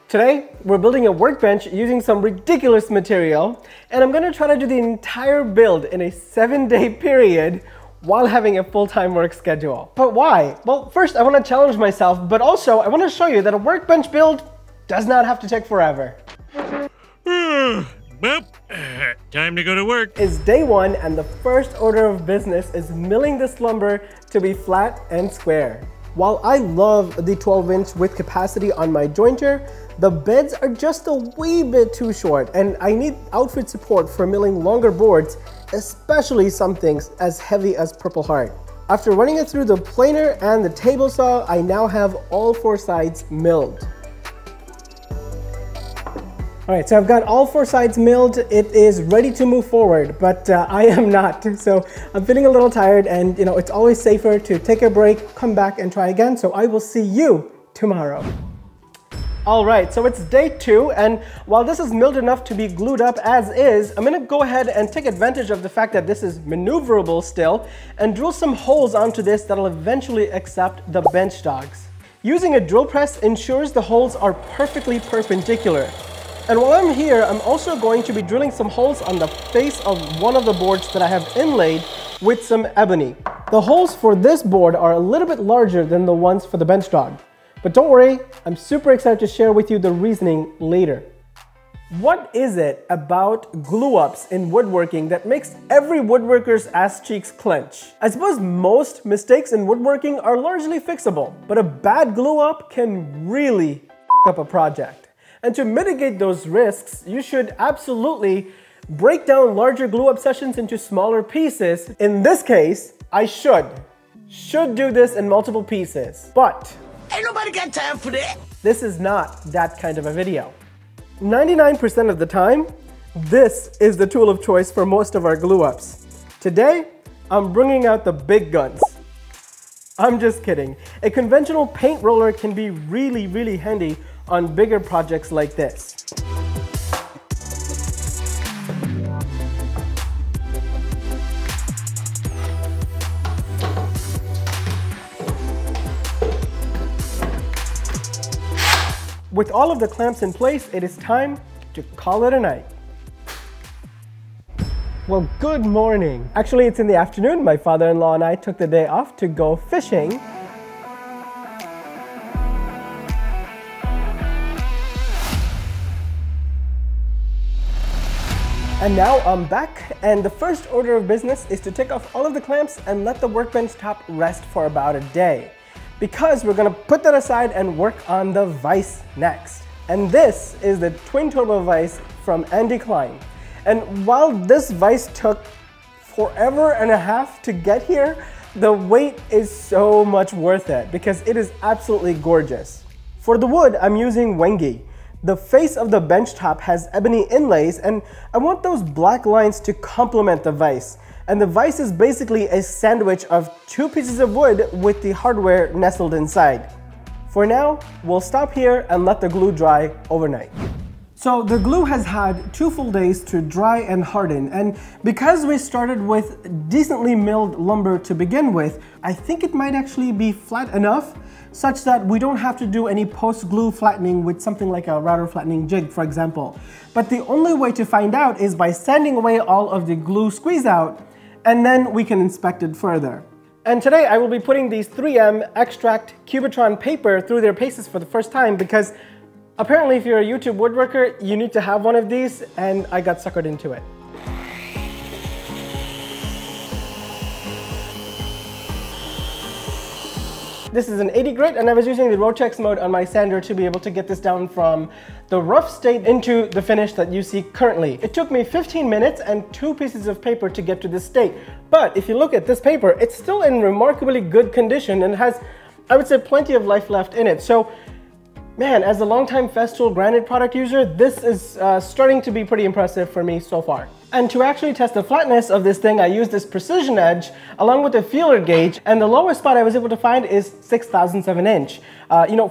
Today, we're building a workbench using some ridiculous material, and I'm gonna try to do the entire build in a 7-day period while having a full-time work schedule. But why? Well, first I wanna challenge myself, but also I wanna show you that a workbench build does not have to take forever. Well, time to go to work. It's day one, and the first order of business is milling this lumber to be flat and square. While I love the 12-inch width capacity on my jointer, the beds are just a wee bit too short, and I need outfit support for milling longer boards, especially some things as heavy as Purple Heart. After running it through the planer and the table saw, I now have all 4 sides milled. All right, so I've got all 4 sides milled. It is ready to move forward, but I am not. So I'm feeling a little tired, and it's always safer to take a break, come back and try again. So I will see you tomorrow. All right, so it's day 2, and while this is milled enough to be glued up as is, I'm gonna go ahead and take advantage of the fact that this is maneuverable still and drill some holes onto this that'll eventually accept the bench dogs. Using a drill press ensures the holes are perfectly perpendicular. And while I'm here, I'm also going to be drilling some holes on the face of one of the boards that I have inlaid with some ebony. The holes for this board are a little bit larger than the ones for the bench dog. But don't worry, I'm super excited to share with you the reasoning later. What is it about glue-ups in woodworking that makes every woodworker's ass cheeks clench? I suppose most mistakes in woodworking are largely fixable, but a bad glue-up can really f up a project. And to mitigate those risks, you should absolutely break down larger glue-up sessions into smaller pieces. In this case, I should do this in multiple pieces, but ain't nobody got time for that. This is not that kind of a video. 99% of the time, this is the tool of choice for most of our glue-ups. Today, I'm bringing out the big guns. I'm just kidding. A conventional paint roller can be really handy on bigger projects like this. With all of the clamps in place, it is time to call it a night. Well, good morning. Actually, it's in the afternoon. My father-in-law and I took the day off to go fishing. And now I'm back, and the first order of business is to take off all of the clamps and let the workbench top rest for about a day, because we're gonna put that aside and work on the Vise next. And this is the twin turbo vise from Klein. And while this vise took forever and a half to get here, the wait is so much worth it because it is absolutely gorgeous. For the wood, I'm using Wengi. The face of the bench top has ebony inlays, and I want those black lines to complement the vise. And the vise is basically a sandwich of 2 pieces of wood with the hardware nestled inside. For now, we'll stop here and let the glue dry overnight. So the glue has had 2 full days to dry and harden, and because we started with decently milled lumber to begin with, I think it might actually be flat enough such that we don't have to do any post-glue flattening with something like a router flattening jig, for example. But the only way to find out is by sanding away all of the glue squeeze out, and then we can inspect it further. And today I will be putting these 3M Extract Cubitron paper through their paces for the first time, because apparently if you're a YouTube woodworker, you need to have one of these, and I got suckered into it. This is an 80 grit, and I was using the Rotex mode on my sander to be able to get this down from the rough state into the finish that you see currently. It took me 15 minutes and 2 pieces of paper to get to this state. But if you look at this paper, it's still in remarkably good condition and has, I would say, plenty of life left in it. So, man, as a longtime Festool granite product user, this is starting to be pretty impressive for me so far. And to actually test the flatness of this thing, I used this precision edge along with a feeler gauge, and the lowest spot I was able to find is 6/1000 of an inch.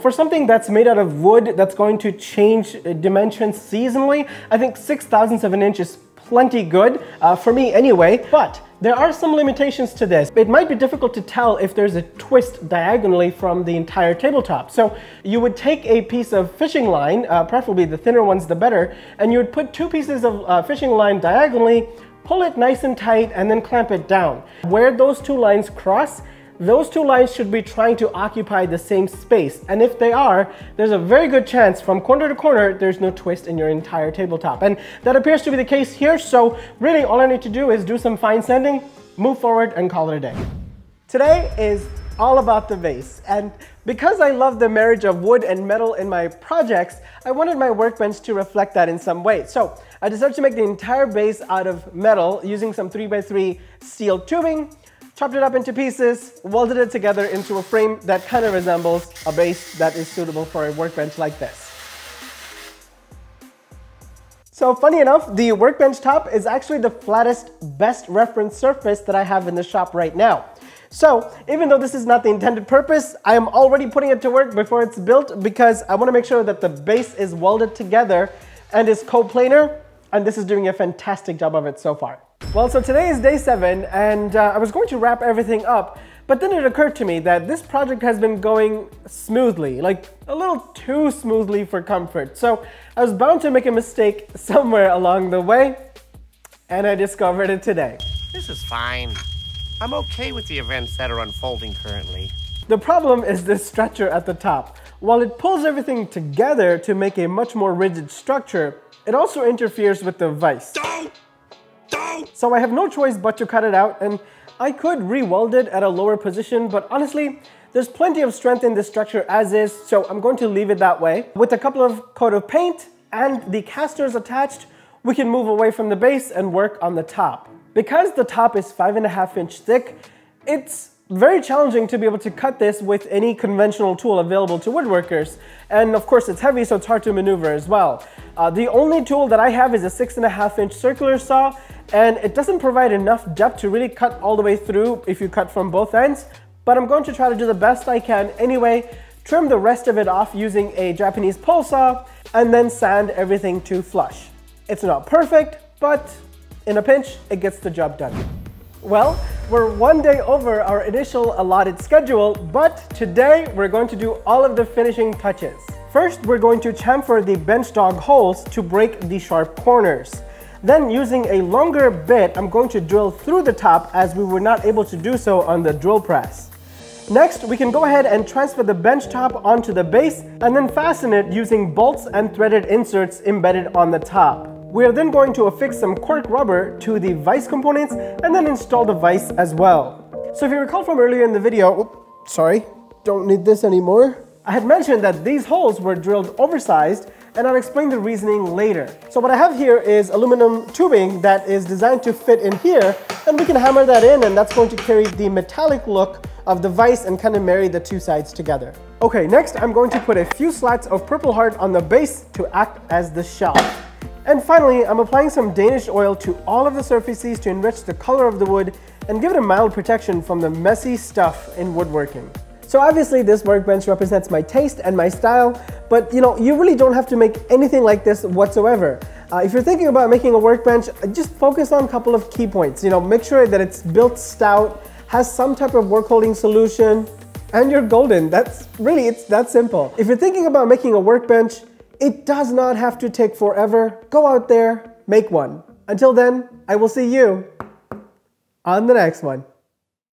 For something that's made out of wood that's going to change dimensions seasonally, I think 6/1000 of an inch is plenty good, for me anyway. But There are some limitations to this. It might be difficult to tell if there's a twist diagonally from the entire tabletop. So you would take a piece of fishing line, preferably the thinner ones the better, and you would put 2 pieces of fishing line diagonally, pull it nice and tight, and then clamp it down. Where those 2 lines cross, those 2 lines should be trying to occupy the same space. And if they are, there's a very good chance from corner to corner, there's no twist in your entire tabletop. And that appears to be the case here. So really all I need to do is do some fine sanding, move forward, and call it a day. Today is all about the vase. And because I love the marriage of wood and metal in my projects, I wanted my workbench to reflect that in some way. So I decided to make the entire base out of metal using some 3x3 steel tubing, chopped it up into pieces, welded it together into a frame that kind of resembles a base that is suitable for a workbench like this. So funny enough, the workbench top is actually the flattest, best reference surface that I have in the shop right now. So even though this is not the intended purpose, I am already putting it to work before it's built because I want to make sure that the base is welded together and is coplanar, and this is doing a fantastic job of it so far. Well, so today is day 7, and I was going to wrap everything up, but then it occurred to me that this project has been going smoothly, like a little too smoothly for comfort. So I was bound to make a mistake somewhere along the way, and I discovered it today. This is fine. I'm okay with the events that are unfolding currently. The problem is this stretcher at the top. While it pulls everything together to make a much more rigid structure, it also interferes with the vise. So I have no choice but to cut it out, and I could re-weld it at a lower position, but honestly, there's plenty of strength in this structure as is, so I'm going to leave it that way. With a couple of coat of paint and the casters attached, we can move away from the base and work on the top. Because the top is 5.5 inch thick, it's very challenging to be able to cut this with any conventional tool available to woodworkers. And of course it's heavy, so it's hard to maneuver as well. The only tool that I have is a 6.5 inch circular saw, and it doesn't provide enough depth to really cut all the way through if you cut from both ends. But I'm going to try to do the best I can anyway, trim the rest of it off using a Japanese pole saw, and then sand everything to flush. It's not perfect, but in a pinch, it gets the job done. Well, we're 1 day over our initial allotted schedule, but today we're going to do all of the finishing touches. First, we're going to chamfer the bench dog holes to break the sharp corners. Then, using a longer bit, I'm going to drill through the top as we were not able to do so on the drill press. Next, we can go ahead and transfer the bench top onto the base and then fasten it using bolts and threaded inserts embedded on the top. We are then going to affix some cork rubber to the vise components and then install the vise as well. So if you recall from earlier in the video, don't need this anymore. I had mentioned that these holes were drilled oversized, and I'll explain the reasoning later. So what I have here is aluminum tubing that is designed to fit in here, and we can hammer that in, and that's going to carry the metallic look of the vise and kind of marry the 2 sides together. Okay, next I'm going to put a few slats of Purple Heart on the base to act as the shelf. And finally, I'm applying some Danish oil to all of the surfaces to enrich the color of the wood and give it a mild protection from the messy stuff in woodworking. So obviously this workbench represents my taste and my style, but you really don't have to make anything like this whatsoever. If you're thinking about making a workbench, just focus on a couple of key points. Make sure that it's built stout, has some type of work holding solution, and you're golden. It's that simple. If you're thinking about making a workbench, it does not have to take forever. Go out there, make one. Until then, I will see you on the next one.